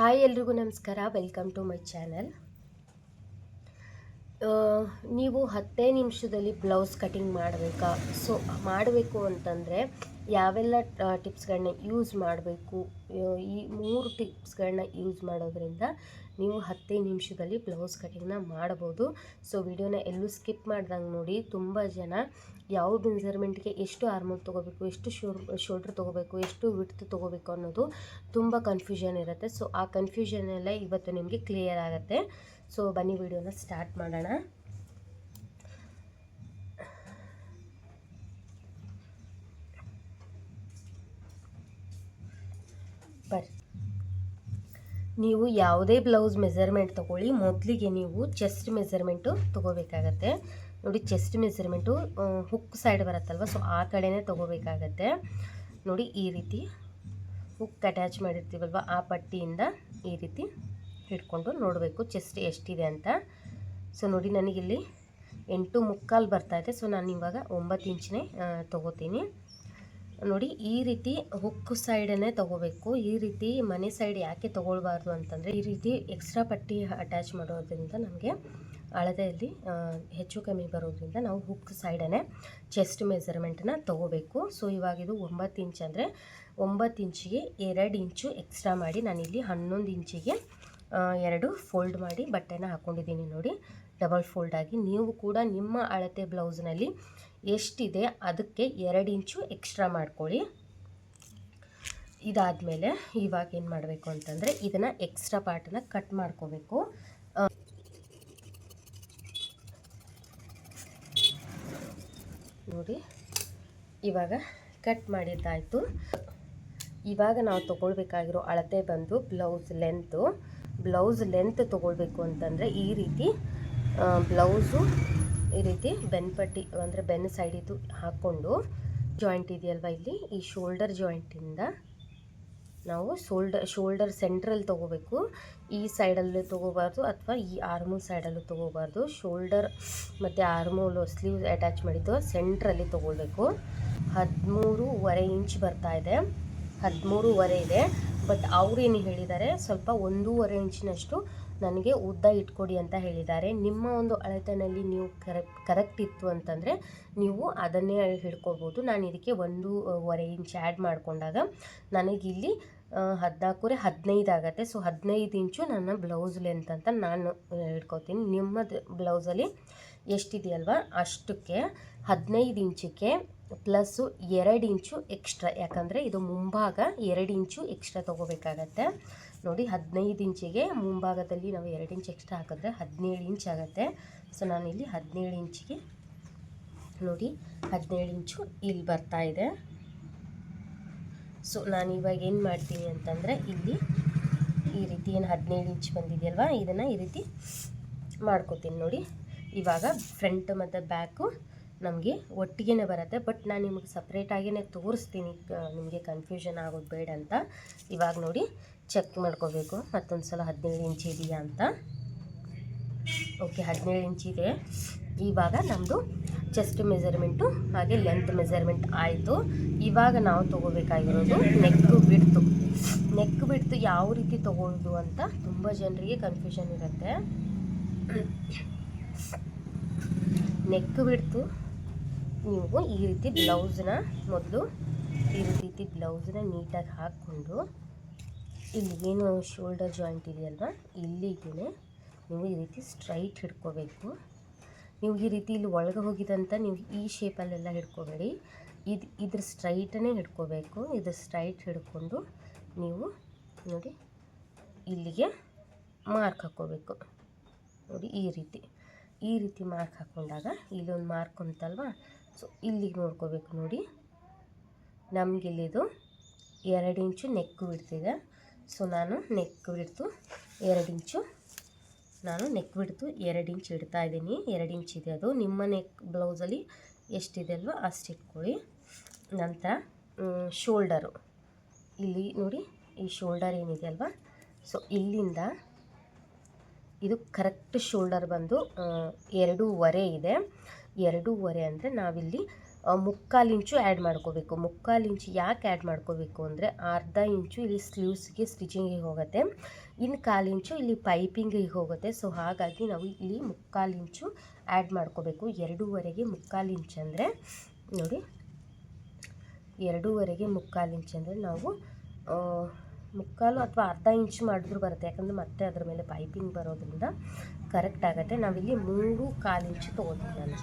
Hi ಎಲ್ರಿಗೂ ನಮಸ್ಕಾರ. Welcome to my channel. ನೀವು 10 ನಿಮಿಷದಲ್ಲಿ ಬ್ಲೌಸ್ ಕಟಿಂಗ್ ಮಾಡಬೇಕಾ? ಸೊ ಮಾಡಬೇಕು ಅಂತಂದರೆ ಯಾವೆಲ್ಲ ಟಿಪ್ಸ್ಗಳನ್ನ ಯೂಸ್ ಮಾಡಬೇಕು? ಈ 3 ಟಿಪ್ಸ್ಗಳನ್ನ ಯೂಸ್ ಮಾಡೋದ್ರಿಂದ ನೀವು 10 ನಿಮಿಷದಲ್ಲಿ ಬ್ಲೌಸ್ ಕಟಿಂಗ್ನ ಮಾಡ್ಬೋದು. ಸೊ ವಿಡಿಯೋನ ಎಲ್ಲೂ ಸ್ಕಿಪ್ ಮಾಡ್ದಂಗೆ ನೋಡಿ. ತುಂಬ ಜನ ಯಾವ ಮೆಜರ್ಮೆಂಟ್ಗೆ ಎಷ್ಟು ಆರ್ಮೋಲ್ ತೊಗೋಬೇಕು, ಎಷ್ಟು ಶೋಲ್ಡ್ರ್ ತೊಗೋಬೇಕು, ಎಷ್ಟು ವಿಡ್ತ್ ತೊಗೋಬೇಕು ಅನ್ನೋದು ತುಂಬ ಕನ್ಫ್ಯೂಷನ್ ಇರುತ್ತೆ. ಸೊ ಆ ಕನ್ಫ್ಯೂಷನ್ ಎಲ್ಲ ಇವತ್ತು ನಿಮಗೆ ಕ್ಲಿಯರ್ ಆಗುತ್ತೆ. ಸೊ ಬನ್ನಿ ವಿಡಿಯೋನ ಸ್ಟಾರ್ಟ್ ಮಾಡೋಣ. ಬರ್ರಿ, ನೀವು ಯಾವುದೇ ಬ್ಲೌಸ್ ಮೆಜರ್ಮೆಂಟ್ ತೊಗೊಳ್ಳಿ, ಮೊದಲಿಗೆ ನೀವು ಚೆಸ್ಟ್ ಮೆಜರ್ಮೆಂಟು ತೊಗೋಬೇಕಾಗತ್ತೆ. ನೋಡಿ, ಚೆಸ್ಟ್ ಮೆಜರ್ಮೆಂಟು ಹುಕ್ ಸೈಡ್ ಬರುತ್ತಲ್ವ, ಸೊ ಆ ಕಡೆನೇ ತೊಗೋಬೇಕಾಗತ್ತೆ. ನೋಡಿ, ಈ ರೀತಿ ಹುಕ್ ಅಟ್ಯಾಚ್ ಮಾಡಿರ್ತೀವಲ್ವ, ಆ ಪಟ್ಟಿಯಿಂದ ಈ ರೀತಿ ಹಿಡ್ಕೊಂಡು ನೋಡಬೇಕು ಚೆಸ್ಟ್ ಎಷ್ಟಿದೆ ಅಂತ. ಸೊ ನೋಡಿ, ನನಗಿಲ್ಲಿ 8.75 ಬರ್ತಾಯಿದೆ. ಸೊ ನಾನು ಇವಾಗ 9 ಇಂಚನೇ ತೊಗೋತೀನಿ. ನೋಡಿ, ಈ ರೀತಿ ಹುಕ್ ಸೈಡನ್ನೇ ತೊಗೋಬೇಕು. ಈ ರೀತಿ ಮನೆ ಸೈಡ್ ಯಾಕೆ ತೊಗೊಳ್ಬಾರ್ದು ಅಂತಂದರೆ, ಈ ರೀತಿ ಎಕ್ಸ್ಟ್ರಾ ಪಟ್ಟಿ ಅಟ್ಯಾಚ್ ಮಾಡೋದ್ರಿಂದ ನಮಗೆ ಅಳತೆಯಲ್ಲಿ ಹೆಚ್ಚು ಕಮ್ಮಿ ಬರೋದ್ರಿಂದ ನಾವು ಹುಕ್ ಸೈಡನ್ನೇ ಚೆಸ್ಟ್ ಮೆಜರ್ಮೆಂಟನ್ನ ತೊಗೋಬೇಕು. ಸೊ ಇವಾಗಿದು 9 ಇಂಚ್ ಅಂದರೆ 9 ಇಂಚಿಗೆ 2 ಇಂಚು ಎಕ್ಸ್ಟ್ರಾ ಮಾಡಿ ನಾನಿಲ್ಲಿ 11 ಇಂಚಿಗೆ 2 ಫೋಲ್ಡ್ ಮಾಡಿ ಬಟ್ಟೆನ ಹಾಕ್ಕೊಂಡಿದ್ದೀನಿ. ನೋಡಿ, ಡಬಲ್ ಫೋಲ್ಡ್ ಆಗಿ. ನೀವು ಕೂಡ ನಿಮ್ಮ ಅಳತೆ ಬ್ಲೌಸ್ನಲ್ಲಿ ಎಷ್ಟಿದೆ ಅದಕ್ಕೆ 2 ಇಂಚು ಎಕ್ಸ್ಟ್ರಾ ಮಾಡ್ಕೊಳ್ಳಿ. ಇದಾದಮೇಲೆ ಇವಾಗ ಏನು ಮಾಡಬೇಕು ಅಂತಂದರೆ, ಇದನ್ನು ಎಕ್ಸ್ಟ್ರಾ ಪಾರ್ಟನ್ನು ಕಟ್ ಮಾಡ್ಕೋಬೇಕು. ನೋಡಿ, ಇವಾಗ ಕಟ್ ಮಾಡಿದ್ದಾಯಿತು. ಇವಾಗ ನಾವು ತೊಗೊಳ್ಬೇಕಾಗಿರೋ ಅಳತೆ ಬಂದು ಬ್ಲೌಸ್ ಲೆಂತ್ ತೊಗೊಳ್ಬೇಕು ಅಂತಂದರೆ ಈ ರೀತಿ ಬ್ಲೌಸು ಈ ರೀತಿ ಬೆನ್ಪಟ್ಟಿ ಅಂದರೆ ಬೆನ್ ಸೈಡಿದು ಹಾಕ್ಕೊಂಡು ಜಾಯಿಂಟ್ ಇದೆಯಲ್ವ, ಇಲ್ಲಿ ಈ ಶೋಲ್ಡರ್ ಜಾಯಿಂಟಿಂದ ನಾವು ಶೋಲ್ಡರ್ ಸೆಂಟ್ರಲ್ಲಿ ತೊಗೋಬೇಕು. ಈ ಸೈಡಲ್ಲೂ ತೊಗೋಬಾರ್ದು ಅಥವಾ ಈ ಆರ್ಮೋಲ್ ಸೈಡಲ್ಲೂ ತೊಗೋಬಾರ್ದು. ಶೋಲ್ಡರ್ ಮತ್ತು ಆರ್ಮೋಲು ಸ್ಲೀವ್ ಅಟ್ಯಾಚ್ ಮಾಡಿದ್ದು ಸೆಂಟ್ರಲ್ಲಿ ತೊಗೊಳ್ಬೇಕು. 13.5 ಇಂಚ್ ಬರ್ತಾಯಿದೆ, 13.5 ಇದೆ. ಬಟ್ ಅವ್ರೇನು ಹೇಳಿದ್ದಾರೆ, ಸ್ವಲ್ಪ 1.5 ಇಂಚಿನಷ್ಟು ನನಗೆ ಉದ್ದ ಇಟ್ಕೊಡಿ ಅಂತ ಹೇಳಿದ್ದಾರೆ. ನಿಮ್ಮ ಒಂದು ಅಳತೆಯಲ್ಲಿ ನೀವು ಕರೆಕ್ಟ್ ಇತ್ತು ಅಂತಂದರೆ ನೀವು ಅದನ್ನೇ ಹಿಡ್ಕೊಬೋದು. ನಾನು ಇದಕ್ಕೆ 1.5 ಇಂಚ್ ಆ್ಯಡ್ ಮಾಡಿಕೊಂಡಾಗ ನನಗಿಲ್ಲಿ 14.15 ಆಗುತ್ತೆ. ಸೊ 15 ಇಂಚು ನನ್ನ ಬ್ಲೌಸ್ ಲೆಂತ್ ಅಂತ ನಾನು ಹಿಡ್ಕೊತೀನಿ. ನಿಮ್ಮದು ಬ್ಲೌಸಲ್ಲಿ ಎಷ್ಟಿದೆಯಲ್ವ ಅಷ್ಟಕ್ಕೆ 15 ಇಂಚಿಗೆ ಪ್ಲಸ್ಸು 2 ಇಂಚು ಎಕ್ಸ್ಟ್ರಾ, ಯಾಕಂದರೆ ಇದು ಮುಂಭಾಗ 2 ಇಂಚು ಎಕ್ಸ್ಟ್ರಾ ತೊಗೋಬೇಕಾಗತ್ತೆ. ನೋಡಿ, 15 ಇಂಚಿಗೆ ಮುಂಭಾಗದಲ್ಲಿ ನಾವು 2 ಇಂಚ್ ಎಕ್ಸ್ಟ್ರಾ ಹಾಕಿದ್ರೆ 17 ಇಂಚ್ ಆಗುತ್ತೆ. ಸೊ ನಾನಿಲ್ಲಿ 17 ಇಂಚಿಗೆ ನೋಡಿ 17 ಇಂಚು ಇಲ್ಲಿ ಬರ್ತಾಯಿದೆ. ಸೊ ನಾನು ಇವಾಗ ಏನು ಮಾಡ್ತೀನಿ ಅಂತಂದರೆ, ಇಲ್ಲಿ ಈ ರೀತಿ ಏನು 17 ಇಂಚ್ ಬಂದಿದೆಯಲ್ವ, ಇದನ್ನು ಈ ರೀತಿ ಮಾಡ್ಕೋತೀನಿ. ನೋಡಿ, ಇವಾಗ ಫ್ರಂಟ್ ಮತ್ತು ಬ್ಯಾಕು ನಮಗೆ ಒಟ್ಟಿಗೆ ಬರುತ್ತೆ. ಬಟ್ ನಾನು ನಿಮಗೆ ಸಪ್ರೇಟಾಗಿಯೇ ತೋರಿಸ್ತೀನಿ, ನಿಮಗೆ ಕನ್ಫ್ಯೂಷನ್ ಆಗೋದು ಬೇಡ ಅಂತ. ಇವಾಗ ನೋಡಿ, ಚೆಕ್ ಮಾಡ್ಕೋಬೇಕು ಮತ್ತೊಂದು ಸಲ 17 ಇಂಚ್ ಇದೆಯಾ ಅಂತ. ಓಕೆ, 17 ಇಂಚ್ ಇದೆ. ಇವಾಗ ನಮ್ಮದು ಚೆಸ್ಟ್ ಮೆಜರ್ಮೆಂಟು ಹಾಗೆ ಲೆಂತ್ ಮೆಜರ್ಮೆಂಟ್ ಆಯಿತು. ಇವಾಗ ನಾವು ತೊಗೋಬೇಕಾಗಿರೋದು ನೆಕ್ ಬಿಡ್ತು ಯಾವ ರೀತಿ ತೊಗೊಳ್ಳೋದು ಅಂತ ತುಂಬ ಜನರಿಗೆ ಕನ್ಫ್ಯೂಷನ್ ಇರುತ್ತೆ. ನೆಕ್ ಬಿಡ್ತು ನೀವು ಈ ರೀತಿ ಬ್ಲೌಸ್ನ ಮೊದಲು ಈ ರೀತಿ ಬ್ಲೌಸ್ನ ನೀಟಾಗಿ ಹಾಕ್ಕೊಂಡು ಇಲ್ಲಿ ಏನು ಶೋಲ್ಡರ್ ಜಾಯಿಂಟ್ ಇದೆಯಲ್ವ, ಇಲ್ಲಿಗೆ ನೀವು ಈ ರೀತಿ ಸ್ಟ್ರೈಟ್ ಹಿಡ್ಕೋಬೇಕು. ನೀವು ಈ ರೀತಿ ಇಲ್ಲಿ ಒಳಗೆ ಹೋಗಿದಂತ ನೀವು ಈ ಶೇಪಲ್ಲೆಲ್ಲ ಹಿಡ್ಕೋಬೇಡಿ, ಇದ್ರ ಸ್ಟ್ರೈಟನ್ನೇ ಹಿಡ್ಕೋಬೇಕು. ಇದು ಸ್ಟ್ರೈಟ್ ಹಿಡ್ಕೊಂಡು ನೀವು ನೋಡಿ ಇಲ್ಲಿಗೆ ಮಾರ್ಕ್ ಹಾಕ್ಕೋಬೇಕು. ನೋಡಿ, ಈ ರೀತಿ ಮಾರ್ಕ್ ಹಾಕ್ಕೊಂಡಾಗ ಇಲ್ಲೊಂದು ಮಾರ್ಕ್ ಉಂಟಲ್ವ, ಸೊ ಇಲ್ಲಿಗೆ ನೋಡ್ಕೋಬೇಕು. ನೋಡಿ, ನಮಗಿಲ್ಲಿದು 2 ಇಂಚು ನೆಕ್ ಬಿಡ್ತಿದೆ. ಸೊ ನಾನು ನೆಕ್ ಬಿಡ್ತು 2 ಇಂಚು ಇಡ್ತಾ ಇದ್ದೀನಿ. 2 ಇಂಚ್ ಇದೆ ಅದು. ನಿಮ್ಮ ನೆಕ್ ಬ್ಲೌಸಲ್ಲಿ ಎಷ್ಟಿದೆ ಅಲ್ವ ಅಷ್ಟು ಇಟ್ಕೊಳ್ಳಿ. ನಂತರ ಶೋಲ್ಡರು ಇಲ್ಲಿ ನೋಡಿ, ಈ ಶೋಲ್ಡರ್ ಏನಿದೆ ಅಲ್ವ, ಸೊ ಇಲ್ಲಿಂದ ಇದು ಕರೆಕ್ಟ್ ಶೋಲ್ಡರ್ ಬಂದು 2.5 ಇದೆ. 2.5 ಅಂದರೆ ನಾವಿಲ್ಲಿ ಮುಕ್ಕಾಲು ಇಂಚು ಆ್ಯಡ್ ಮಾಡ್ಕೋಬೇಕು. ಮುಕ್ಕಾಲು ಇಂಚು ಯಾಕೆ ಆ್ಯಡ್ ಮಾಡ್ಕೋಬೇಕು ಅಂದರೆ ಅರ್ಧ ಇಂಚು ಇಲ್ಲಿ ಸ್ಲೀವ್ಸ್ಗೆ ಸ್ಟಿಚಿಂಗಿಗೆ ಹೋಗುತ್ತೆ, ಇನ್ನು 1/4 ಇಂಚು ಇಲ್ಲಿ ಪೈಪಿಂಗಿಗೆ ಹೋಗುತ್ತೆ. ಸೊ ಹಾಗಾಗಿ ನಾವು ಇಲ್ಲಿ ಮುಕ್ಕಾಲು ಇಂಚು ಆ್ಯಡ್ ಮಾಡ್ಕೋಬೇಕು. 2.5ಗೆ ಮುಕ್ಕಾಲು ಇಂಚ್ ಅಂದರೆ ನೋಡಿ, 2.5ಗೆ ಮುಕ್ಕಾಲು ಇಂಚ್ ಅಂದರೆ ನಾವು ಮುಕ್ಕಾಲು ಅಥವಾ ಅರ್ಧ ಇಂಚು ಮಾಡಿದ್ರೂ ಬರುತ್ತೆ, ಯಾಕಂದರೆ ಮತ್ತೆ ಅದರ ಮೇಲೆ ಪೈಪಿಂಗ್ ಬರೋದ್ರಿಂದ ಕರೆಕ್ಟ್ ಆಗುತ್ತೆ. ನಾವಿಲ್ಲಿ 3/4 ಇಂಚು ತೊಗೋತೀನಿ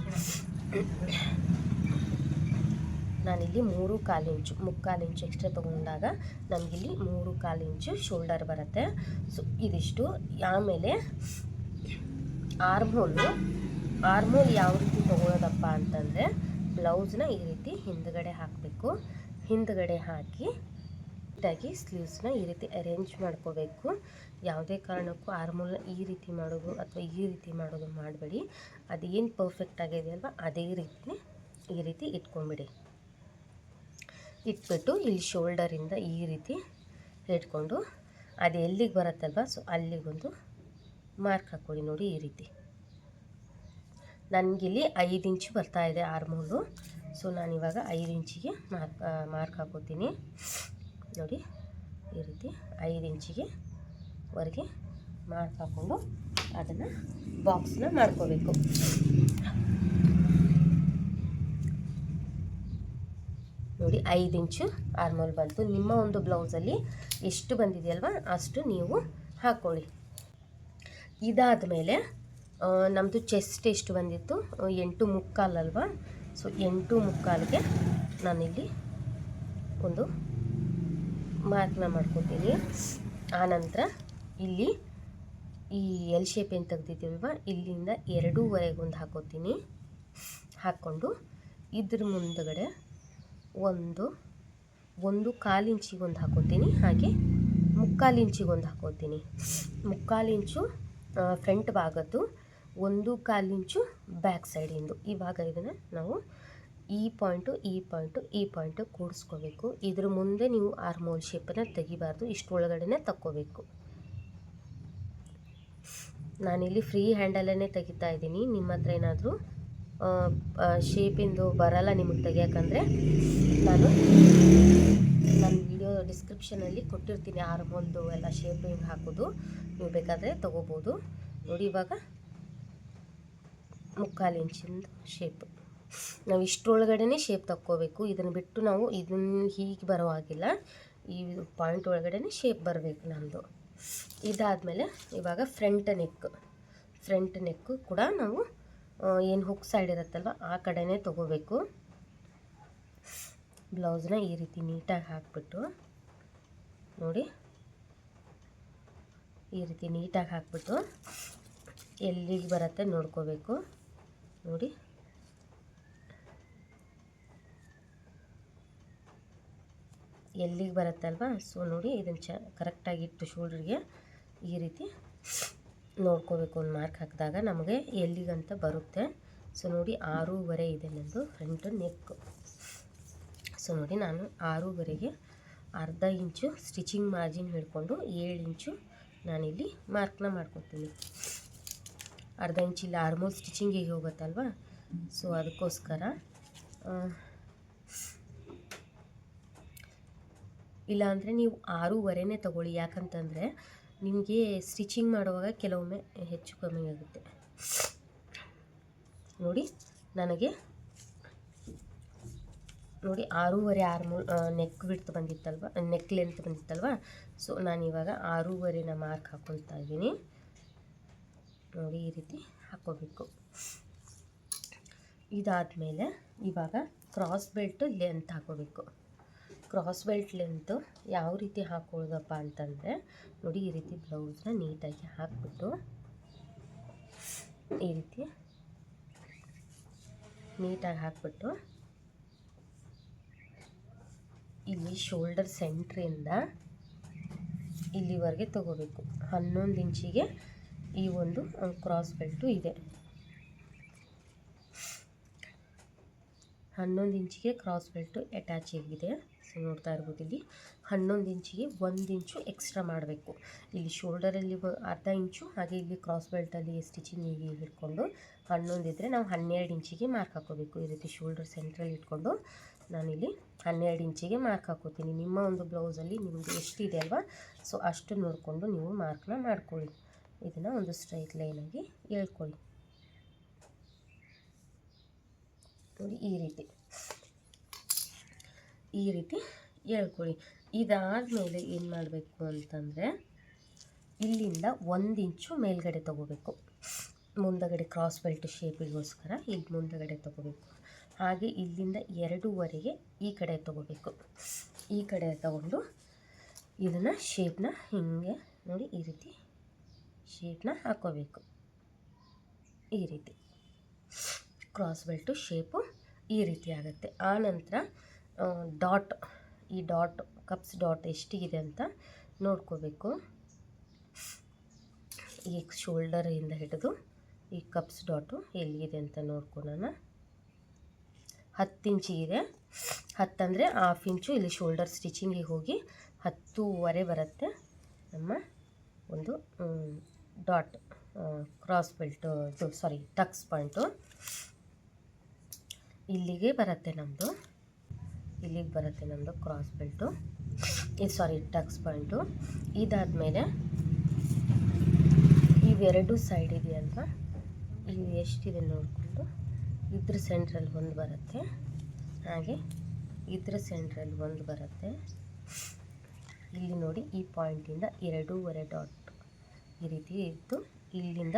ನಾನಿಲ್ಲಿ 3/4 ಇಂಚು, ಮುಕ್ಕಾಲು ಇಂಚು ಎಕ್ಸ್ಟ್ರಾ ತೊಗೊಂಡಾಗ ನಮಗಿಲ್ಲಿ 3/4 ಇಂಚು ಶೋಲ್ಡರ್ ಬರುತ್ತೆ. ಸೊ ಇದಿಷ್ಟು. ಆಮೇಲೆ ಆರ್ಮೋಲ್ ಯಾವ ರೀತಿ ತೊಗೊಳ್ಳೋದಪ್ಪ ಅಂತಂದರೆ ಬ್ಲೌಸ್ನ ಈ ರೀತಿ ಹಿಂದ್ಗಡೆ ಹಾಕಬೇಕು. ಹಿಂದ್ಗಡೆ ಹಾಕಿ ನೀಟಾಗಿ ಸ್ಲೀವ್ಸ್ನ ಈ ರೀತಿ ಅರೇಂಜ್ ಮಾಡ್ಕೋಬೇಕು. ಯಾವುದೇ ಕಾರಣಕ್ಕೂ ಆರ್ಮೋಲ್ನ ಈ ರೀತಿ ಮಾಡೋದು ಅಥವಾ ಈ ರೀತಿ ಮಾಡೋದು ಮಾಡಬೇಡಿ. ಅದೇನು ಪರ್ಫೆಕ್ಟ್ ಆಗಿದೆ ಅಲ್ವಾ ಅದೇ ರೀತಿ ಈ ರೀತಿ ಇಟ್ಕೊಂಡ್ಬಿಡಿ. ಇಟ್ಬಿಟ್ಟು ಇಲ್ಲಿ ಶೋಲ್ಡರಿಂದ ಈ ರೀತಿ ಇಟ್ಕೊಂಡು ಅದು ಎಲ್ಲಿಗೆ ಬರುತ್ತಲ್ವ ಸೊ ಅಲ್ಲಿಗೊಂದು ಮಾರ್ಕ್ ಹಾಕ್ಕೊಳ್ಳಿ. ನೋಡಿ ಈ ರೀತಿ ನನಗಿಲ್ಲಿ 5 ಇಂಚು ಬರ್ತಾ ಇದೆ ಆರ್ಮೋಲು. ಸೊ ನಾನಿವಾಗ 5 ಇಂಚಿಗೆ ಮಾರ್ಕ್ ಹಾಕೋತೀನಿ. ನೋಡಿ ಈ ರೀತಿ 5 ಇಂಚಿಗೆ ವರೆಗೆ ಮಾರ್ಕ್ ಹಾಕ್ಕೊಂಡು ಅದನ್ನು ಬಾಕ್ಸ್ನ ಮಾಡ್ಕೋಬೇಕು. ನೋಡಿ 5 ಇಂಚು ಆರ್ಮೋಲ್ ಬಂತು. ನಿಮ್ಮ ಒಂದು ಬ್ಲೌಸಲ್ಲಿ ಎಷ್ಟು ಬಂದಿದೆಯಲ್ವ ಅಷ್ಟು ನೀವು ಹಾಕ್ಕೊಳ್ಳಿ. ಇದಾದ ಮೇಲೆ ನಮ್ಮದು ಚೆಸ್ಟ್ ಎಷ್ಟು ಬಂದಿತ್ತು, 8.75 ಅಲ್ವಾ. ಸೊ 8.75ಗೆ ನಾನಿಲ್ಲಿ ಒಂದು ಮಾರ್ಕ್ನ ಮಾಡ್ಕೊತೀನಿ. ಆನಂತರ ಇಲ್ಲಿ ಈ ಎಲ್ ಶೇಪ್ ಏನು ತೆಗ್ದಿದ್ದೀವಲ್ವ ಇಲ್ಲಿಂದ 2.5 ಒಂದು ಹಾಕೋತೀನಿ. ಹಾಕ್ಕೊಂಡು ಇದ್ರ ಮುಂದಗಡೆ ಒಂದು 1/4 ಇಂಚಿಗೆ ಒಂದು ಹಾಕೋತೀನಿ, ಹಾಗೆ 3/4 ಇಂಚಿಗೆ ಒಂದು ಹಾಕೋತೀನಿ. 3/4 ಇಂಚು ಫ್ರಂಟ್ ಭಾಗದ್ದು, 1/4 ಇಂಚು ಬ್ಯಾಕ್ ಸೈಡಿಂದು. ಇವಾಗ ಇದನ್ನು ನಾವು ಈ ಪಾಯಿಂಟು ಕೂಡಿಸ್ಕೋಬೇಕು. ಇದ್ರ ಮುಂದೆ ನೀವು ಆರ್ಮೋಲ್ ಶೇಪನ್ನು ತೆಗಿಬಾರ್ದು, ಇಷ್ಟೊಳಗಡೆ ತಕ್ಕೋಬೇಕು. ನಾನಿಲ್ಲಿ ಫ್ರೀ ಹ್ಯಾಂಡಲ್ಲೇ ತೆಗಿತಾ ಇದ್ದೀನಿ. ನಿಮ್ಮ ಹತ್ರ ಏನಾದರೂ ಶೇಪಿಂದು ಬರಲ್ಲ ನಿಮಗೆ ತೆಗಿಯೋಕ್ಕಂದರೆ ನಾನು ನನ್ನ ವಿಡಿಯೋ ಡಿಸ್ಕ್ರಿಪ್ಷನಲ್ಲಿ ಕೊಟ್ಟಿರ್ತೀನಿ ಆರ್ಮೋಲ್ದು ಎಲ್ಲ ಶೇಪಿಂಗ್ ಹಾಕೋದು, ನೀವು ಬೇಕಾದರೆ ತೊಗೋಬೋದು. ನೋಡಿ ಇವಾಗ 3/4 ಇಂಚಿಂದು ಶೇಪ್ ನಾವು ಇಷ್ಟರೊಳಗಡೆ ಶೇಪ್ ತಕ್ಕೋಬೇಕು. ಇದನ್ನು ಬಿಟ್ಟು ನಾವು ಇದನ್ನು ಹೀಗೆ ಬರೋ ಹಾಗಿಲ್ಲ, ಈ ಪಾಯಿಂಟ್ ಒಳಗಡೆ ಶೇಪ್ ಬರಬೇಕು ನಮ್ಮದು. ಇದಾದಮೇಲೆ ಇವಾಗ ಫ್ರಂಟ್ ನೆಕ್ಕು ಕೂಡ ನಾವು ಏನು ಹುಕ್ ಸೈಡ್ ಇರುತ್ತಲ್ವ ಆ ಕಡೆನೇ ತೊಗೋಬೇಕು. ಬ್ಲೌಸ್ನ ಈ ರೀತಿ ನೀಟಾಗಿ ಹಾಕ್ಬಿಟ್ಟು ನೋಡಿ, ಈ ರೀತಿ ನೀಟಾಗಿ ಹಾಕ್ಬಿಟ್ಟು ಎಲ್ಲಿಗೆ ಬರುತ್ತೆ ನೋಡ್ಕೋಬೇಕು. ನೋಡಿ ಎಲ್ಲಿಗೆ ಬರುತ್ತಲ್ವ ಸೊ ನೋಡಿ ಇದನ್ನು ಕರೆಕ್ಟಾಗಿಟ್ಟು ಶೋಲ್ಡ್ರಿಗೆ ಈ ರೀತಿ ನೋಡ್ಕೋಬೇಕು. ಒಂದು ಮಾರ್ಕ್ ಹಾಕಿದಾಗ ನಮಗೆ ಎಲ್ಲಿಗಂತ ಬರುತ್ತೆ. ಸೊ ನೋಡಿ 6.5 ಇದೆ ನನ್ನದು ಫ್ರಂಟ್ ನೆಕ್. ಸೊ ನೋಡಿ ನಾನು 6.5ಗೆ ಅರ್ಧ ಇಂಚು ಸ್ಟಿಚಿಂಗ್ ಮಾರ್ಜಿನ್ ಹಿಡ್ಕೊಂಡು 7 ಇಂಚು ನಾನಿಲ್ಲಿ ಮಾರ್ಕ್ನ ಮಾಡ್ಕೊತೀನಿ. ಅರ್ಧ ಇಂಚ್ ಇಲ್ಲಿ ಆರ್ಮೋಲ್ ಸ್ಟಿಚಿಂಗಿಗೆ ಹೋಗುತ್ತಲ್ವ ಸೊ ಅದಕ್ಕೋಸ್ಕರ. ಇಲ್ಲಾಂದರೆ ನೀವು 6.5ನೇ ತೊಗೊಳ್ಳಿ, ಯಾಕಂತಂದರೆ ನಿಮಗೆ ಸ್ಟಿಚಿಂಗ್ ಮಾಡುವಾಗ ಕೆಲವೊಮ್ಮೆ ಹೆಚ್ಚು ಕಮ್ಮಿ ಆಗುತ್ತೆ. ನೋಡಿ ನನಗೆ ನೋಡಿ 6.5 ಆರ್ಮೋಲ್ ನೆಕ್ ವಿಡ್ತ್ ಬಂದಿತ್ತಲ್ವ, ನೆಕ್ ಲೆಂತ್ ಬಂದಿತ್ತಲ್ವ. ಸೊ ನಾನಿವಾಗ 6.5ನ ಮಾರ್ಕ್ ಹಾಕ್ಕೊಳ್ತಾ ಇದ್ದೀನಿ. ನೋಡಿ ಈ ರೀತಿ ಹಾಕ್ಕೋಬೇಕು. ಇದಾದಮೇಲೆ ಇವಾಗ ಕ್ರಾಸ್ ಬೆಲ್ಟ್ ಲೆಂತ್ ಹಾಕ್ಕೋಬೇಕು. ಕ್ರಾಸ್ ಬೆಲ್ಟ್ ಲೆಂತು ಯಾವ ರೀತಿ ಹಾಕ್ಕೊಳ್ಳೋದಪ್ಪ ಅಂತಂದರೆ ನೋಡಿ ಈ ರೀತಿ ಬ್ಲೌಸ್ನ ನೀಟಾಗಿ ಹಾಕ್ಬಿಟ್ಟು ಈ ರೀತಿ ನೀಟಾಗಿ ಹಾಕ್ಬಿಟ್ಟು ಇಲ್ಲಿ ಶೋಲ್ಡರ್ ಸೆಂಟ್ರಿಂದ ಇಲ್ಲಿವರೆಗೆ ತೊಗೋಬೇಕು. 11 ಇಂಚಿಗೆ ಈ ಒಂದು ಕ್ರಾಸ್ ಬೆಲ್ಟು ಇದೆ. 11 ಇಂಚಿಗೆ ಕ್ರಾಸ್ ಬೆಲ್ಟು ಅಟ್ಯಾಚ್ ಆಗಿದೆ. ಸೊ ನೋಡ್ತಾ ಇರ್ಬೋದು ಇಲ್ಲಿ 11 ಇಂಚಿಗೆ 1 ಇಂಚು ಎಕ್ಸ್ಟ್ರಾ ಮಾಡಬೇಕು. ಇಲ್ಲಿ ಶೋಲ್ಡರಲ್ಲಿ ಅರ್ಧ ಇಂಚು, ಹಾಗೆ ಇಲ್ಲಿ ಕ್ರಾಸ್ ಬೆಲ್ಟಲ್ಲಿ ಸ್ಟಿಚಿಂಗಿಗೆ ಹಿಡ್ಕೊಂಡು 11 ಇದ್ದರೆ ನಾವು 12 ಇಂಚಿಗೆ ಮಾರ್ಕ್ ಹಾಕೋಬೇಕು. ಈ ರೀತಿ ಶೋಲ್ಡರ್ ಸೆಂಟ್ರಲ್ಲಿ ಇಟ್ಕೊಂಡು ನಾನಿಲ್ಲಿ 12 ಇಂಚಿಗೆ ಮಾರ್ಕ್ ಹಾಕೋತೀನಿ. ನಿಮ್ಮ ಒಂದು ಬ್ಲೌಸಲ್ಲಿ ನಿಮಗೆ ಎಷ್ಟಿದೆ ಅಲ್ವಾ, ಸೊ ಅಷ್ಟು ನೋಡಿಕೊಂಡು ನೀವು ಮಾರ್ಕ್ನ ಮಾಡ್ಕೊಳ್ಳಿ. ಇದನ್ನು ಒಂದು ಸ್ಟ್ರೈಟ್ ಲೈನಾಗಿ ಎಳ್ಕೊಳ್ಳಿ. ನೋಡಿ ಈ ರೀತಿ ಎಳ್ಕೊಳ್ಳಿ. ಇದಾದಮೇಲೆ ಏನು ಮಾಡಬೇಕು ಅಂತಂದರೆ ಇಲ್ಲಿಂದ 1 ಇಂಚು ಮೇಲ್ಗಡೆ ತೊಗೋಬೇಕು. ಮುಂದಗಡೆ ಕ್ರಾಸ್ ಬೆಲ್ಟ್ ಶೇಪಿಗೋಸ್ಕರ ಇಲ್ಲಿ ಮುಂದಗಡೆ ತೊಗೋಬೇಕು. ಹಾಗೆ ಇಲ್ಲಿಂದ 2ವರೆಗೆ ಈ ಕಡೆ ತೊಗೋಬೇಕು. ಈ ಕಡೆ ತಗೊಂಡು ಇದನ್ನು ಶೇಪ್ನ ಹೀಗೆ ನೋಡಿ ಈ ರೀತಿ ಶೇಪ್ನ ಹಾಕೋಬೇಕು. ಈ ರೀತಿ ಕ್ರಾಸ್ ಬೆಲ್ಟು ಶೇಪು ಈ ರೀತಿ ಆಗುತ್ತೆ. ಆನಂತರ ಡಾಟ್, ಈ ಡಾಟ್ ಕಪ್ಸ್ ಡಾಟ್ ಎಷ್ಟಿದೆ ಅಂತ ನೋಡ್ಕೋಬೇಕು. ಈ ಶೋಲ್ಡರಿಂದ ಹಿಡಿದು ಈ ಕಪ್ಸ್ ಡಾಟು ಎಲ್ಲಿದೆ ಅಂತ ನೋಡ್ಕೊಳ್ಳೋಣ. 10 ಇಂಚಿಗಿದೆ. 10 ಅಂದರೆ ಹಾಫ್ ಇಂಚು ಇಲ್ಲಿ ಶೋಲ್ಡರ್ ಸ್ಟಿಚಿಂಗಿಗೆ ಹೋಗಿ 10ವರೆ ಬರುತ್ತೆ ನಮ್ಮ ಒಂದು dot cross belt, Tux point ಇಲ್ಲಿಗೆ ಬರುತ್ತೆ ನಮ್ಮದು. ಇಲ್ಲಿಗೆ ಬರುತ್ತೆ ನಮ್ಮದು ಕ್ರಾಸ್ ಬೆಲ್ಟು, ಟಕ್ಸ್ ಪಾಯಿಂಟು. ಇದಾದಮೇಲೆ ಇವೆರಡು ಸೈಡ್ ಇದೆಯಲ್ವ, ಇದು ಎಷ್ಟಿದೆ ನೋಡಿಕೊಂಡು ಇದ್ರ ಸೆಂಟ್ರಲ್ಲಿ ಒಂದು ಬರುತ್ತೆ, ಹಾಗೆ ಇದ್ರ ಸೆಂಟ್ರಲ್ಲಿ ಒಂದು ಬರುತ್ತೆ. ಇಲ್ಲಿ ನೋಡಿ ಈ ಪಾಯಿಂಟಿಂದ 2ವರೆ ಡಾಟ್ ಈ ರೀತಿ ಇದ್ದು ಇಲ್ಲಿಂದ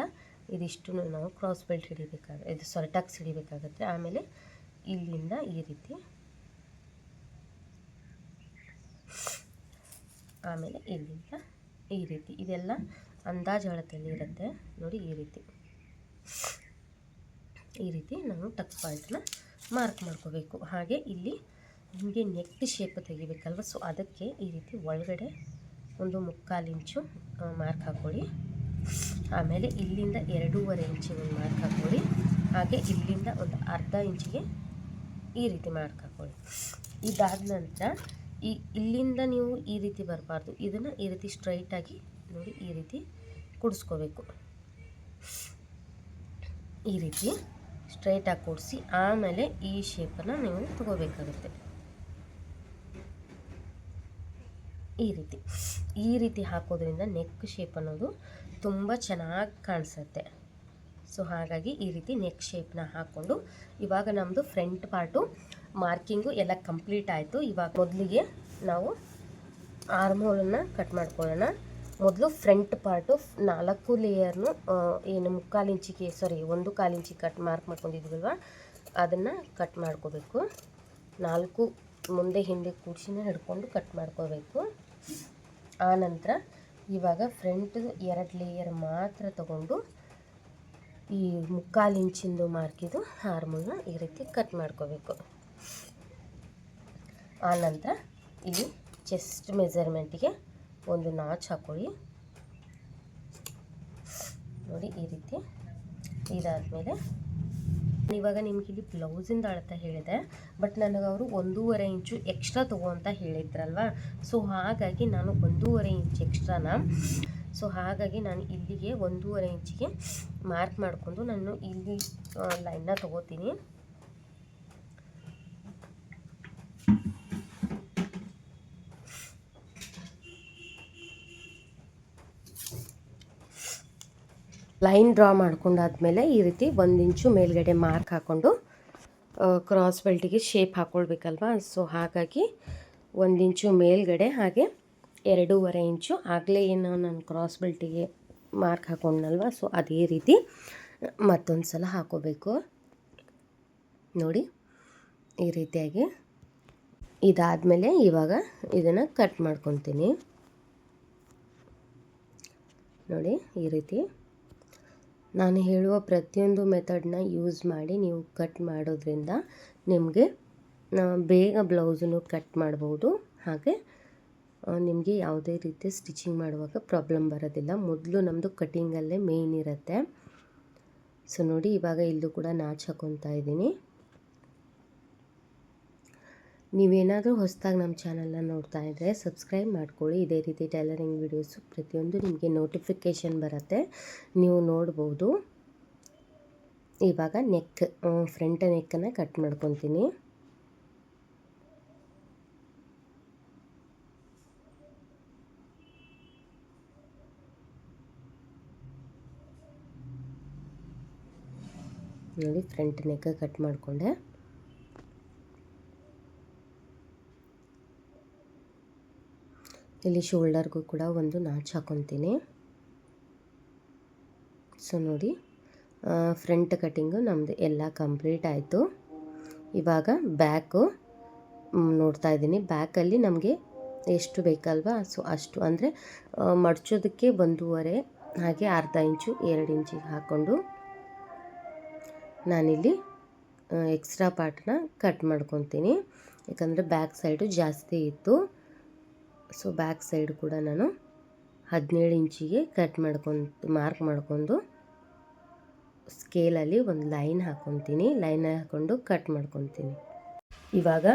ಇದಿಷ್ಟು ನಾವು ಕ್ರಾಸ್ ಬೆಲ್ಟ್ ಹಿಡಿಬೇಕಾಗುತ್ತೆ, ಟಕ್ಸ್ ಹಿಡಿಬೇಕಾಗುತ್ತೆ. ಆಮೇಲೆ ಇಲ್ಲಿಂದ ಈ ರೀತಿ, ಆಮೇಲೆ ಇಲ್ಲಿಂದ ಈ ರೀತಿ, ಇದೆಲ್ಲ ಅಂದಾಜು ಅಳತೆಯಲ್ಲಿ ಇರುತ್ತೆ ನೋಡಿ. ಈ ರೀತಿ ನಾವು ಟಕ್ಸ್ ಪಾಯಿಂಟ್ನ ಮಾರ್ಕ್ ಮಾಡ್ಕೋಬೇಕು. ಹಾಗೆ ಇಲ್ಲಿ ನಿಮಗೆ ನೆಕ್ ಶೇಪ್ ತೆಗಿಬೇಕಲ್ವ, ಸೊ ಅದಕ್ಕೆ ಈ ರೀತಿ ಒಳಗಡೆ ಒಂದು 3/4 ಇಂಚು ಮಾರ್ಕ್ ಹಾಕ್ಕೊಳ್ಳಿ. ಆಮೇಲೆ ಇಲ್ಲಿಂದ 2ವರೆ ಇಂಚಿಗೆ ಒಂದು ಮಾರ್ಕ್ ಹಾಕ್ಕೊಳ್ಳಿ. ಹಾಗೆ ಇಲ್ಲಿಂದ ಒಂದು ಅರ್ಧ ಇಂಚಿಗೆ ಈ ರೀತಿ ಮಾರ್ಕ್ ಹಾಕ್ಕೊಳ್ಳಿ. ಇದಾದ ನಂತರ ಇಲ್ಲಿಂದ ನೀವು ಈ ರೀತಿ ಬರಬಾರ್ದು, ಇದನ್ನು ಈ ರೀತಿ ಸ್ಟ್ರೈಟಾಗಿ ನೋಡಿ ಈ ರೀತಿ ಕೂಡಿಸ್ಕೋಬೇಕು. ಈ ರೀತಿ ಸ್ಟ್ರೈಟಾಗಿ ಕೂಡಿಸಿ ಆಮೇಲೆ ಈ ಶೇಪನ್ನು ನೀವು ತಗೋಬೇಕಾಗುತ್ತೆ. ಈ ರೀತಿ ಹಾಕೋದ್ರಿಂದ ನೆಕ್ ಶೇಪ್ ಅನ್ನೋದು ತುಂಬ ಚೆನ್ನಾಗಿ ಕಾಣಿಸುತ್ತೆ. ಸೊ ಹಾಗಾಗಿ ಈ ರೀತಿ ನೆಕ್ ಶೇಪ್ನ ಹಾಕ್ಕೊಂಡು ಇವಾಗ ನಮ್ಮದು ಫ್ರಂಟ್ ಪಾರ್ಟು ಮಾರ್ಕಿಂಗು ಎಲ್ಲ ಕಂಪ್ಲೀಟ್ ಆಯಿತು. ಇವಾಗ ಮೊದಲಿಗೆ ನಾವು ಆರ್ಮ್ ಹೋಲನ್ನು ಕಟ್ ಮಾಡ್ಕೊಳ್ಳೋಣ. ಮೊದಲು ಫ್ರಂಟ್ ಪಾರ್ಟು 4 ಲೇಯರ್ನು ಏನು 1/4 ಇಂಚಿಗೆ 1/4 ಇಂಚಿಗೆ ಮಾರ್ಕ್ ಮಾಡ್ಕೊಂಡಿದ್ದೀವಲ್ವ, ಅದನ್ನು ಕಟ್ ಮಾಡ್ಕೋಬೇಕು. 4 ಮುಂದೆ ಹಿಂದೆ ಕೂಡಿಸಿನ ಹಿಡ್ಕೊಂಡು ಕಟ್ ಮಾಡ್ಕೋಬೇಕು. ಆನಂತರ ಇವಾಗ ಫ್ರಂಟ್ 2 ಲೇಯರ್ ಮಾತ್ರ ತಗೊಂಡು ಈ 3/4 ಇಂಚಿಂದು ಮಾರ್ಕಿದು ಆರ್ಮನ್ನು ಈ ರೀತಿ ಕಟ್ ಮಾಡ್ಕೋಬೇಕು. ಆನಂತರ ಇಲ್ಲಿ ಚೆಸ್ಟ್ ಮೆಜರ್ಮೆಂಟಿಗೆ ಒಂದು ನಾಚ್ ಹಾಕೊಳ್ಳಿ ನೋಡಿ ಈ ರೀತಿ. ಇದಾದಮೇಲೆ ಇವಾಗ ನಿಮ್ಗೆ ಇಲ್ಲಿ ಬ್ಲೌಸಿಂದ ಅಳತೆ ಹೇಳಿದೆ, ಬಟ್ ನನಗೆ ಅವರು 1.5 ಇಂಚು ಎಕ್ಸ್ಟ್ರಾ ತಗೋ ಅಂತ ಹೇಳಿದ್ರಲ್ವ, ಸೊ ಹಾಗಾಗಿ ನಾನು 1.5 ಇಂಚ್ ಎಕ್ಸ್ಟ್ರಾನ, ಸೊ ಹಾಗಾಗಿ ನಾನು ಇಲ್ಲಿಗೆ 1.5 ಇಂಚಿಗೆ ಮಾರ್ಕ್ ಮಾಡಿಕೊಂಡು ನಾನು ಇಲ್ಲಿ ಲೈನ್ನ ತಗೋತೀನಿ. ಲೈನ್ ಡ್ರಾ ಮಾಡ್ಕೊಂಡಾದ್ಮೇಲೆ ಈ ರೀತಿ 1 ಇಂಚು ಮೇಲ್ಗಡೆ ಮಾರ್ಕ್ ಹಾಕ್ಕೊಂಡು ಕ್ರಾಸ್ ಬೆಲ್ಟಿಗೆ ಶೇಪ್ ಹಾಕ್ಕೊಳ್ಬೇಕಲ್ವ, ಸೊ ಹಾಗಾಗಿ 1 ಇಂಚು ಮೇಲ್ಗಡೆ ಹಾಗೆ 2.5 ಇಂಚು ಆಗಲೇ ಏನು ನಾನು ಕ್ರಾಸ್ ಬೆಲ್ಟಿಗೆ ಮಾರ್ಕ್ ಹಾಕ್ಕೊಂಡಲ್ವ, ಸೊ ಅದೇ ರೀತಿ ಮತ್ತೊಂದು ಸಲ ಹಾಕೋಬೇಕು ನೋಡಿ ಈ ರೀತಿಯಾಗಿ. ಇದಾದಮೇಲೆ ಇವಾಗ ಇದನ್ನು ಕಟ್ ಮಾಡ್ಕೊತೀನಿ ನೋಡಿ ಈ ರೀತಿ. ನಾನು ಹೇಳುವ ಪ್ರತಿಯೊಂದು ಮೆಥಡ್ನ ಯೂಸ್ ಮಾಡಿ ನೀವು ಕಟ್ ಮಾಡೋದ್ರಿಂದ ನಿಮಗೆ ಬೇಗ ಬ್ಲೌಸನ್ನು ಕಟ್ ಮಾಡ್ಬೋದು. ಹಾಗೆ ನಿಮಗೆ ಯಾವುದೇ ರೀತಿ ಸ್ಟಿಚಿಂಗ್ ಮಾಡುವಾಗ ಪ್ರಾಬ್ಲಮ್ ಬರೋದಿಲ್ಲ. ಮೊದಲು ನಮ್ಮದು ಕಟ್ಟಿಂಗಲ್ಲೇ ಮೇಯ್ನ್ ಇರುತ್ತೆ. ಸೊ ನೋಡಿ ಇವಾಗ ಇಲ್ಲೂ ಕೂಡ ನಾಚ್ ಹಾಕೊತಾ ಇದ್ದೀನಿ. ನೀವೇನಾದರೂ ಹೊಸದಾಗಿ ನಮ್ಮ ಚಾನಲ್ನ ನೋಡ್ತಾ ಇದ್ದರೆ ಸಬ್ಸ್ಕ್ರೈಬ್ ಮಾಡ್ಕೊಳ್ಳಿ. ಇದೇ ರೀತಿ ಟೈಲರಿಂಗ್ ವೀಡಿಯೋಸು ಪ್ರತಿಯೊಂದು ನಿಮಗೆ ನೋಟಿಫಿಕೇಷನ್ ಬರುತ್ತೆ, ನೀವು ನೋಡ್ಬೋದು. ಇವಾಗ ಫ್ರಂಟ್ ನೆಕ್ಕನ್ನು ಕಟ್ ಮಾಡ್ಕೊತೀನಿ. ನೋಡಿ, ಫ್ರಂಟ್ ನೆಕ್ ಕಟ್ ಮಾಡಿಕೊಂಡೆ. ಇಲ್ಲಿ ಶೋಲ್ಡರ್ಗೂ ಕೂಡ ಒಂದು ನಾಚ್ ಹಾಕೊತೀನಿ. ಸೊ ನೋಡಿ, ಫ್ರಂಟ್ ಕಟ್ಟಿಂಗು ನಮ್ಮದು ಎಲ್ಲ ಕಂಪ್ಲೀಟ್ ಆಯಿತು. ಇವಾಗ ಬ್ಯಾಕು ನೋಡ್ತಾ ಇದ್ದೀನಿ. ಬ್ಯಾಕಲ್ಲಿ ನಮಗೆ ಎಷ್ಟು ಬೇಕಲ್ವಾ, ಸೊ ಅಷ್ಟು ಅಂದರೆ ಮಡ್ಚೋದಕ್ಕೆ 1.5, ಹಾಗೆ ಅರ್ಧ ಇಂಚು 2 ಇಂಚಿಗೆ ಹಾಕ್ಕೊಂಡು ನಾನಿಲ್ಲಿ ಎಕ್ಸ್ಟ್ರಾ ಪಾರ್ಟ್ನ ಕಟ್ ಮಾಡ್ಕೊತೀನಿ. ಯಾಕಂದರೆ ಬ್ಯಾಕ್ ಸೈಡು ಜಾಸ್ತಿ ಇತ್ತು. ಸೊ ಬ್ಯಾಕ್ ಸೈಡ್ ಕೂಡ ನಾನು 17 ಇಂಚಿಗೆ ಮಾರ್ಕ್ ಮಾಡ್ಕೊಂಡು ಸ್ಕೇಲಲ್ಲಿ ಒಂದು ಲೈನ್ ಹಾಕ್ಕೊತೀನಿ. ಲೈನ್ ಹಾಕ್ಕೊಂಡು ಕಟ್ ಮಾಡ್ಕೊತೀನಿ. ಇವಾಗ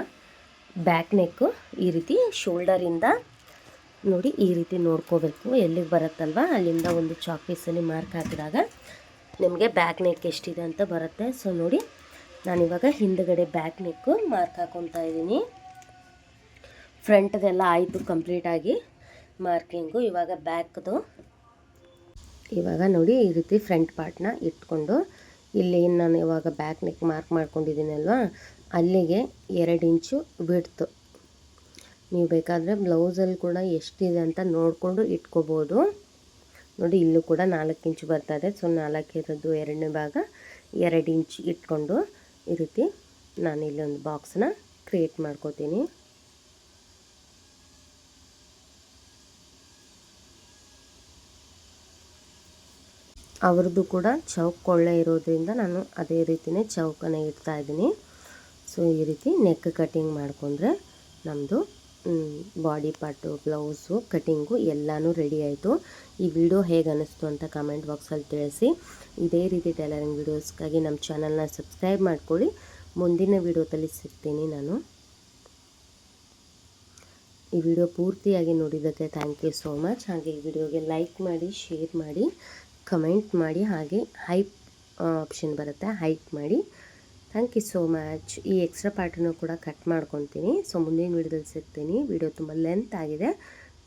ಬ್ಯಾಕ್ ನೆಕ್ಕು ಈ ರೀತಿ ಶೋಲ್ಡರಿಂದ ನೋಡಿ ಈ ರೀತಿ ನೋಡ್ಕೋಬೇಕು, ಎಲ್ಲಿಗೆ ಬರುತ್ತಲ್ವ ಅಲ್ಲಿಂದ ಒಂದು ಚಾಕ್ ಪೀಸಲ್ಲಿ ಮಾರ್ಕ್ ಹಾಕಿದಾಗ ನಿಮಗೆ ಬ್ಯಾಕ್ ನೆಕ್ ಎಷ್ಟಿದೆ ಅಂತ ಬರುತ್ತೆ. ಸೊ ನೋಡಿ, ನಾನಿವಾಗ ಹಿಂದುಗಡೆ ಬ್ಯಾಕ್ ನೆಕ್ಕು ಮಾರ್ಕ್ ಹಾಕ್ಕೊತಾ ಇದ್ದೀನಿ. ಫ್ರಂಟ್ದೆಲ್ಲ ಆಯಿತು ಕಂಪ್ಲೀಟಾಗಿ ಮಾರ್ಕಿಂಗು. ಇವಾಗ ಬ್ಯಾಕ್ದು ಇವಾಗ ನೋಡಿ ಈ ರೀತಿ ಫ್ರಂಟ್ ಪಾರ್ಟ್ನ ಇಟ್ಕೊಂಡು ಇಲ್ಲಿ ನಾನು ಇವಾಗ ಬ್ಯಾಕ್ ನೆಕ್ ಮಾರ್ಕ್ ಮಾಡ್ಕೊಂಡಿದ್ದೀನಲ್ವ, ಅಲ್ಲಿಗೆ 2 ಇಂಚು ಬಿಡ್ತು. ನೀವು ಬೇಕಾದರೆ ಬ್ಲೌಸಲ್ಲಿ ಕೂಡ ಎಷ್ಟಿದೆ ಅಂತ ನೋಡಿಕೊಂಡು ಇಟ್ಕೋಬೋದು. ನೋಡಿ, ಇಲ್ಲೂ ಕೂಡ 4 ಇಂಚು ಬರ್ತದೆ. ಸೊ 4 ಇರೋದು 2ನೇ ಭಾಗ 2 ಇಂಚು ಇಟ್ಕೊಂಡು ಈ ರೀತಿ ನಾನು ಇಲ್ಲೊಂದು ಬಾಕ್ಸ್ನ ಕ್ರಿಯೇಟ್ ಮಾಡ್ಕೋತೀನಿ. ಅವ್ರದ್ದು ಕೂಡ ಚೌಕ್ ಕೊಳ್ಳೆ ಇರೋದ್ರಿಂದ ನಾನು ಅದೇ ರೀತಿಯೇ ಚೌಕನ್ನು ಇಡ್ತಾ ಇದ್ದೀನಿ. ಸೊ ಈ ರೀತಿ ನೆಕ್ ಕಟ್ಟಿಂಗ್ ಮಾಡಿಕೊಂಡ್ರೆ ನಮ್ಮದು ಬಾಡಿ ಪಾರ್ಟು, ಬ್ಲೌಸು, ಕಟ್ಟಿಂಗು ಎಲ್ಲನೂ ರೆಡಿ ಆಯಿತು. ಈ ವಿಡಿಯೋ ಹೇಗೆ ಅನ್ನಿಸ್ತು ಅಂತ ಕಮೆಂಟ್ ಬಾಕ್ಸಲ್ಲಿ ತಿಳಿಸಿ. ಇದೇ ರೀತಿ ಟೈಲರಿಂಗ್ ವೀಡಿಯೋಸ್ಗಾಗಿ ನಮ್ಮ ಚಾನಲ್ನ ಸಬ್ಸ್ಕ್ರೈಬ್ ಮಾಡ್ಕೊಳ್ಳಿ. ಮುಂದಿನ ವಿಡಿಯೋದಲ್ಲಿ ಸಿಗ್ತೀನಿ ನಾನು. ಈ ವಿಡಿಯೋ ಪೂರ್ತಿಯಾಗಿ ನೋಡಿದ್ದಕ್ಕೆ ಥ್ಯಾಂಕ್ ಯು ಸೋ ಮಚ್. ಹಾಗೆ ಈ ವಿಡಿಯೋಗೆ ಲೈಕ್ ಮಾಡಿ, ಶೇರ್ ಮಾಡಿ, ಕಮೆಂಟ್ ಮಾಡಿ, ಹಾಗೆ ಹೈಪ್ ಆಪ್ಷನ್ ಬರುತ್ತೆ, ಹೈಪ್ ಮಾಡಿ. Thank you so much. ಈ ಎಕ್ಸ್ಟ್ರಾ ಪಾರ್ಟನ್ನು ಕೂಡ ಕಟ್ ಮಾಡ್ಕೊತೀನಿ. ಸೊ ಮುಂದಿನ ವಿಡಿಯೋದಲ್ಲಿ ಸಿಗ್ತೀನಿ. ವಿಡಿಯೋ ತುಂಬ ಲೆಂತ್ ಆಗಿದೆ.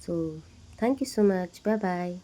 So thank you so much. Bye bye.